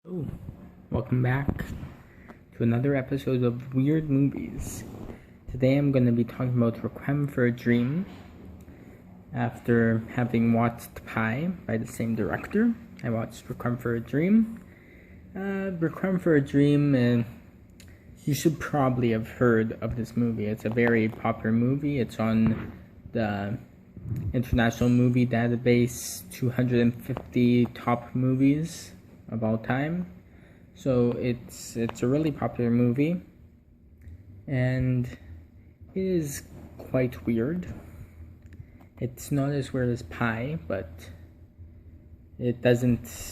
Oh, welcome back to another episode of Weird Movies. Today I'm going to be talking about Requiem for a Dream. After having watched Pi by the same director, I watched Requiem for a Dream. Requiem for a Dream, you should probably have heard of this movie. It's a very popular movie. It's on the International Movie Database 250 top movies of all time. So it's a really popular movie, and it is quite weird. It's not as weird as Pi, but it doesn't.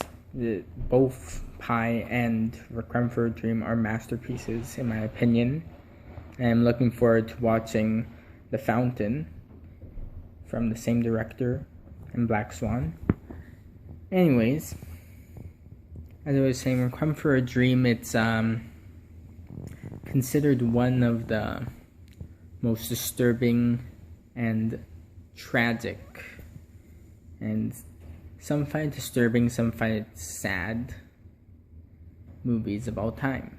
Both Pi and Requiem for a Dream are masterpieces, in my opinion. I'm looking forward to watching The Fountain from the same director and Black Swan. Anyways, as I was saying, Requiem for a Dream, it's considered one of the most disturbing and tragic, and some find it disturbing, some find it sad movies of all time.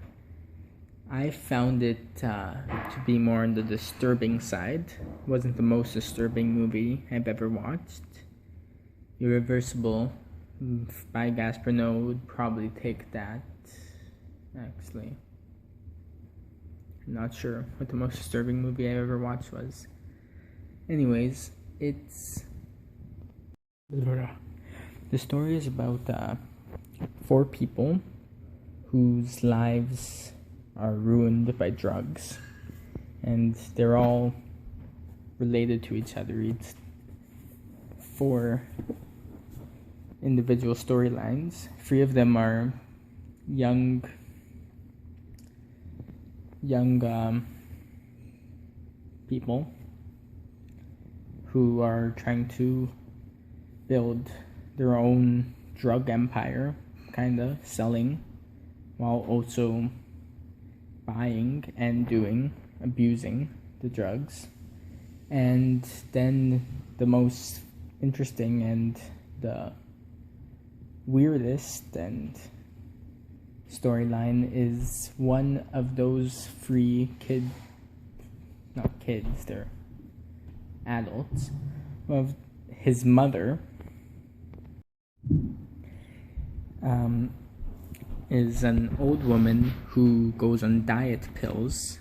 I found it to be more on the disturbing side. It wasn't the most disturbing movie I've ever watched. Irreversible by Gaspar Noé would probably take that. Actually, I'm not sure what the most disturbing movie I ever watched was. Anyways, the story is about four people whose lives are ruined by drugs, and they're all related to each other. It's four individual storylines. Three of them are young people who are trying to build their own drug empire, kinda selling while also buying and abusing the drugs. And then the most interesting and the weirdest and storyline is one of those not kids, they're adults, of his mother is an old woman who goes on diet pills,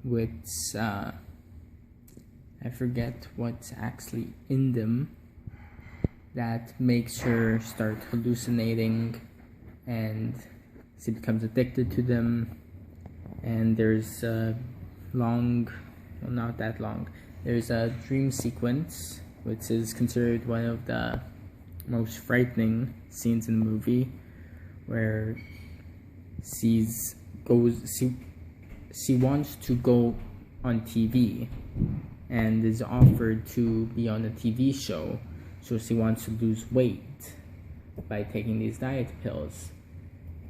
which I forget what's actually in them, that makes her start hallucinating, and she becomes addicted to them. And there's not that long, there's a dream sequence which is considered one of the most frightening scenes in the movie, where she wants to go on TV and is offered to be on a TV show. So she wants to lose weight by taking these diet pills.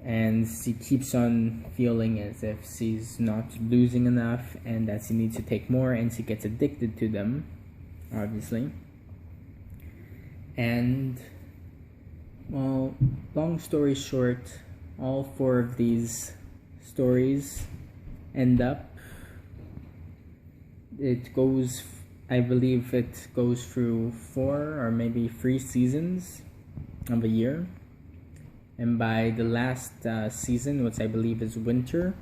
And she keeps on feeling as if she's not losing enough and that she needs to take more, and she gets addicted to them, obviously. And, well, long story short, all four of these stories end up, I believe it goes through 4 or maybe 3 seasons of a year. And by the last season, which I believe is winter,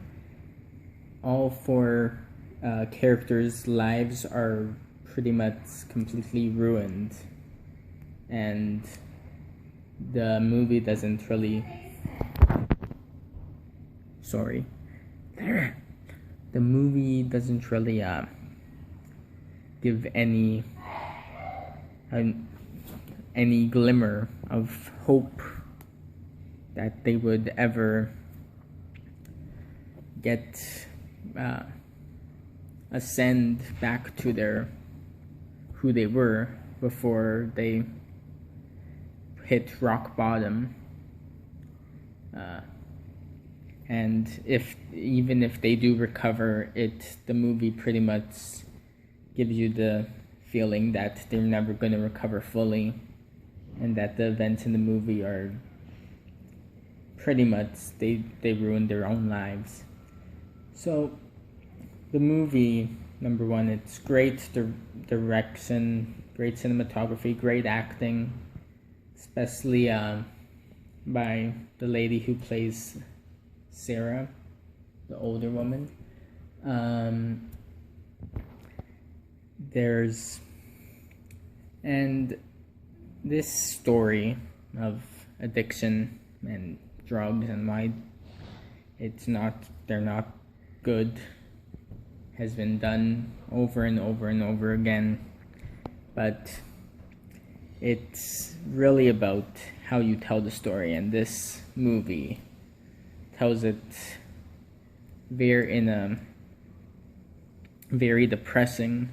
all four characters' lives are pretty much completely ruined. And the movie doesn't really... The movie doesn't really give any glimmer of hope that they would ever ascend back to who they were before they hit rock bottom. And even if they do recover, the movie pretty much gives you the feeling that they're never going to recover fully, and that the events in the movie are pretty much they ruined their own lives. So the movie, number one, it's great direction, great cinematography, great acting, especially by the lady who plays Sarah, the older woman. And this story of addiction and drugs and why they're not good has been done over and over and over again, but it's really about how you tell the story, and this movie tells it in a very depressing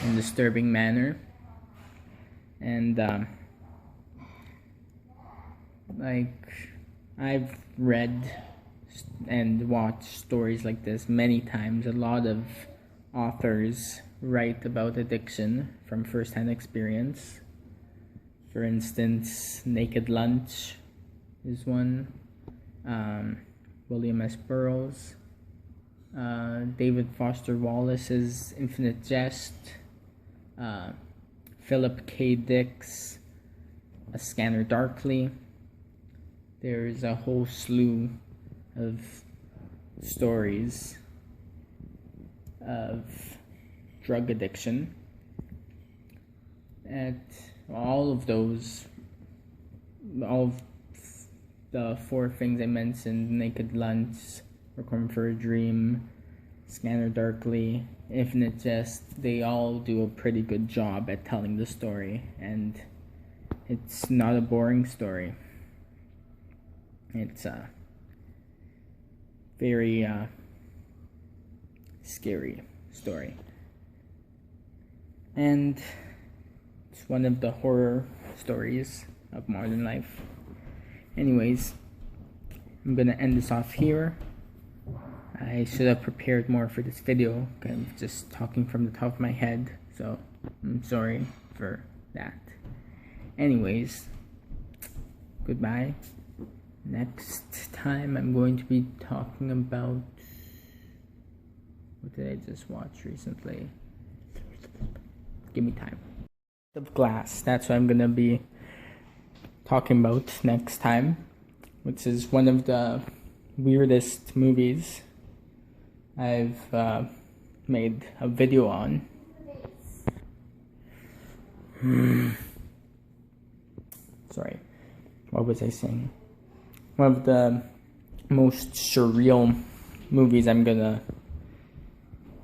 and disturbing manner. And I've read and watched stories like this many times. A lot of authors write about addiction from first-hand experience. For instance, Naked Lunch is one. William S. Burroughs. David Foster Wallace's Infinite Jest. Philip K. Dick's A Scanner Darkly. There's a whole slew of stories of drug addiction. And all of the four things I mentioned, Naked Lunch, Requiem for a Dream, Scanner Darkly, Infinite Jest, they all do a pretty good job at telling the story, and it's not a boring story. It's a very scary story, and it's one of the horror stories of modern life. Anyways, I'm gonna end this off here. I should have prepared more for this video. I'm just talking from the top of my head, so I'm sorry for that. Anyways, goodbye. Next time I'm going to be talking about, what did I just watch recently? Give me time. Of Glass, that's what I'm gonna be talking about next time, which is one of the weirdest movies I've made a video on. Sorry, what was I saying? One of the most surreal movies out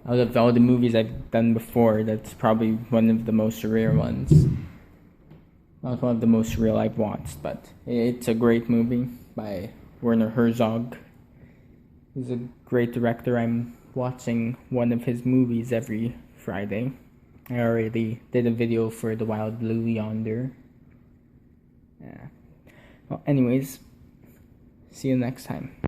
of all the movies I've done before, that's probably one of the most surreal ones. Not one of the most surreal I've watched, but it's a great movie by Werner Herzog. He's a great director. I'm watching one of his movies every Friday. I already did a video for The Wild Blue Yonder. Yeah. Well, anyways, see you next time.